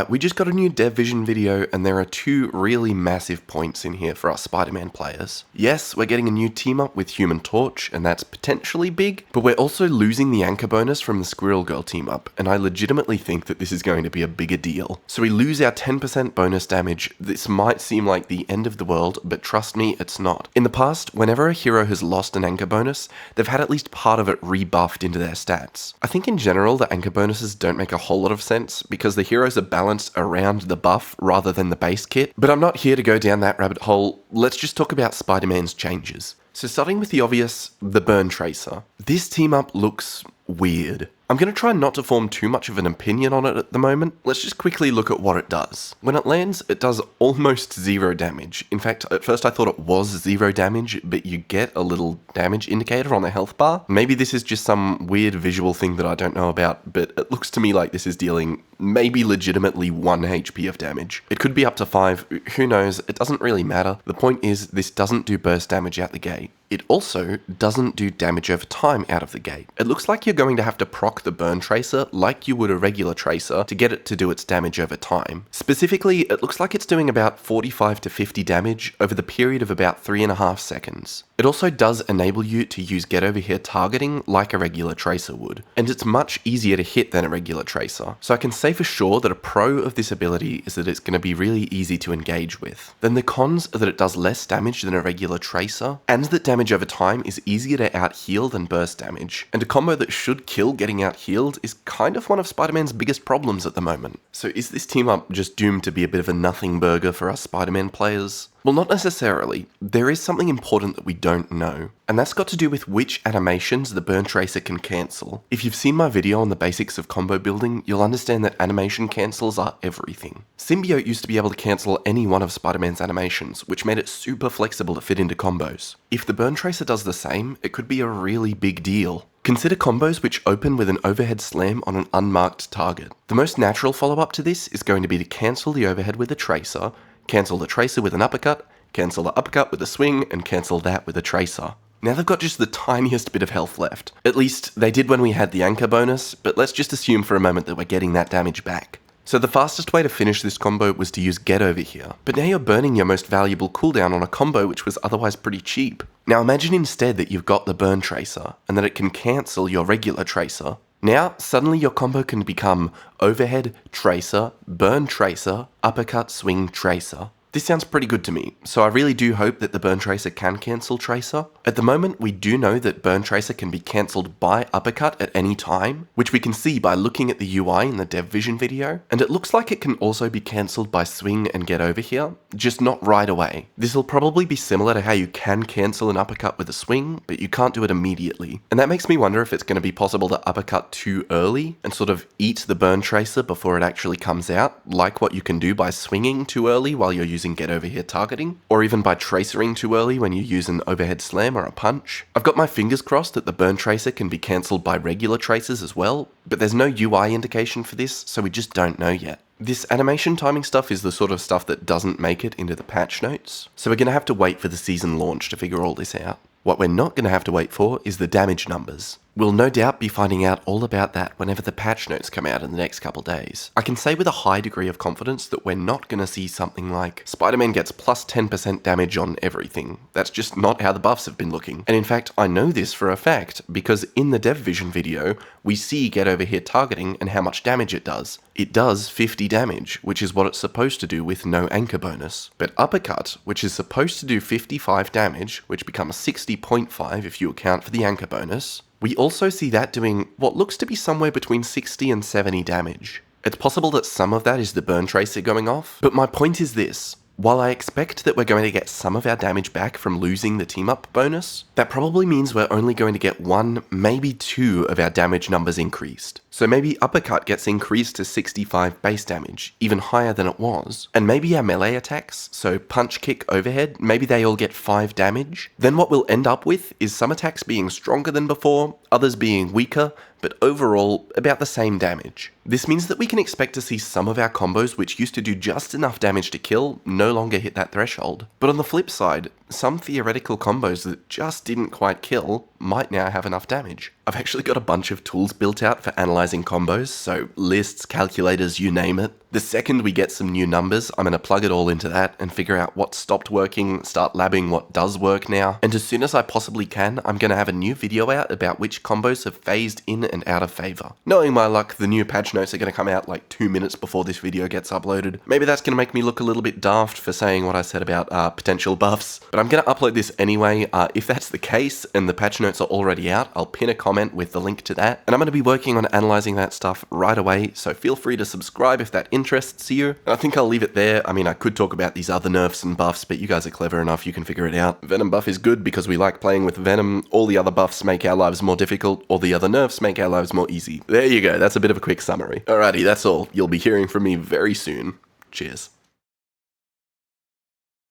Right, we just got a new Dev Vision video and there are two really massive points in here for us Spider-Man players. Yes, we're getting a new team-up with Human Torch and that's potentially big, but we're also losing the anchor bonus from the Squirrel Girl team-up, and I legitimately think that this is going to be a bigger deal. So we lose our 10% bonus damage. This might seem like the end of the world, but trust me, it's not. In the past, whenever a hero has lost an anchor bonus, they've had at least part of it rebuffed into their stats. I think in general the anchor bonuses don't make a whole lot of sense because the heroes are balanced around the buff rather than the base kit, but I'm not here to go down that rabbit hole. Let's just talk about Spider-Man's changes. So starting with the obvious, the burn tracer. This team up looks weird. I'm going to try not to form too much of an opinion on it at the moment. Let's just quickly look at what it does. When it lands, it does almost 0 damage. In fact, at first I thought it was 0 damage, but you get a little damage indicator on the health bar. Maybe this is just some weird visual thing that I don't know about, but it looks to me like this is dealing maybe legitimately 1 HP of damage. It could be up to 5, who knows, it doesn't really matter. The point is, this doesn't do burst damage out the gate. It also doesn't do damage over time out of the gate. It looks like you're going to have to proc the burn tracer like you would a regular tracer to get it to do its damage over time. Specifically, it looks like it's doing about 45 to 50 damage over the period of about 3.5 seconds. It also does enable you to use get over here targeting like a regular tracer would, and it's much easier to hit than a regular tracer. So I can say for sure that a pro of this ability is that it's going to be really easy to engage with. Then the cons are that it does less damage than a regular tracer, and that damage over time is easier to out-heal than burst damage. And a combo that should kill getting out-healed is kind of one of Spider-Man's biggest problems at the moment. So is this team up just doomed to be a bit of a nothing burger for us Spider-Man players? Well, not necessarily. There is something important that we don't know, and that's got to do with which animations the burn tracer can cancel. If you've seen my video on the basics of combo building, you'll understand that animation cancels are everything. Symbiote used to be able to cancel any one of Spider-Man's animations, which made it super flexible to fit into combos. If the burn tracer does the same, it could be a really big deal. Consider combos which open with an overhead slam on an unmarked target. The most natural follow-up to this is going to be to cancel the overhead with a tracer, cancel the tracer with an uppercut, cancel the uppercut with a swing, and cancel that with a tracer. Now they've got just the tiniest bit of health left. At least they did when we had the anchor bonus, but let's just assume for a moment that we're getting that damage back. So the fastest way to finish this combo was to use get over here, but now you're burning your most valuable cooldown on a combo which was otherwise pretty cheap. Now imagine instead that you've got the burn tracer, and that it can cancel your regular tracer. Now, suddenly your combo can become overhead, tracer, burn tracer, uppercut, swing, tracer. This sounds pretty good to me, so I really do hope that the burn tracer can cancel tracer. At the moment, we do know that burn tracer can be cancelled by uppercut at any time, which we can see by looking at the UI in the Dev Vision video, and it looks like it can also be cancelled by swing and get over here, just not right away. This will probably be similar to how you can cancel an uppercut with a swing, but you can't do it immediately. And that makes me wonder if it's going to be possible to uppercut too early and sort of eat the burn tracer before it actually comes out, like what you can do by swinging too early while you're using get over here targeting, or even by tracering too early when you use an overhead slam or a punch. I've got my fingers crossed that the burn tracer can be cancelled by regular tracers as well, but there's no UI indication for this, so we just don't know yet. This animation timing stuff is the sort of stuff that doesn't make it into the patch notes, so we're going to have to wait for the season launch to figure all this out. What we're not going to have to wait for is the damage numbers. We'll no doubt be finding out all about that whenever the patch notes come out in the next couple days. I can say with a high degree of confidence that we're not going to see something like Spider-Man gets plus 10% damage on everything. That's just not how the buffs have been looking. And in fact, I know this for a fact because in the Dev Vision video, we see get over here targeting and how much damage it does. It does 50 damage, which is what it's supposed to do with no anchor bonus. But uppercut, which is supposed to do 55 damage, which becomes 60.5 if you account for the anchor bonus, we also see that doing what looks to be somewhere between 60 and 70 damage. It's possible that some of that is the burn tracer going off, but my point is this. While I expect that we're going to get some of our damage back from losing the team-up bonus, that probably means we're only going to get 1, maybe 2 of our damage numbers increased. So maybe uppercut gets increased to 65 base damage, even higher than it was, and maybe our melee attacks, so punch, kick, overhead, maybe they all get 5 damage. Then what we'll end up with is some attacks being stronger than before, others being weaker, but overall about the same damage. This means that we can expect to see some of our combos which used to do just enough damage to kill no longer hit that threshold. But on the flip side, some theoretical combos that just didn't quite kill might now have enough damage. I've actually got a bunch of tools built out for analysing combos, so lists, calculators, you name it. The second we get some new numbers, I'm going to plug it all into that and figure out what stopped working, start labbing what does work now, and as soon as I possibly can, I'm going to have a new video out about which combos have phased in and out of favour. Knowing my luck, the new patch notes are going to come out like 2 minutes before this video gets uploaded. Maybe that's going to make me look a little bit daft for saying what I said about potential buffs, but I'm going to upload this anyway. If that's the case and the patch notes are already out, I'll pin a comment with the link to that, and I'm going to be working on analysing that stuff right away, so feel free to subscribe if that interests you. And I think I'll leave it there. I mean, I could talk about these other nerfs and buffs, but you guys are clever enough, you can figure it out. Venom buff is good because we like playing with Venom. All the other buffs make our lives more difficult, all the other nerfs make our lives more easy. There you go, that's a bit of a quick summary. Alrighty, that's all. You'll be hearing from me very soon. Cheers.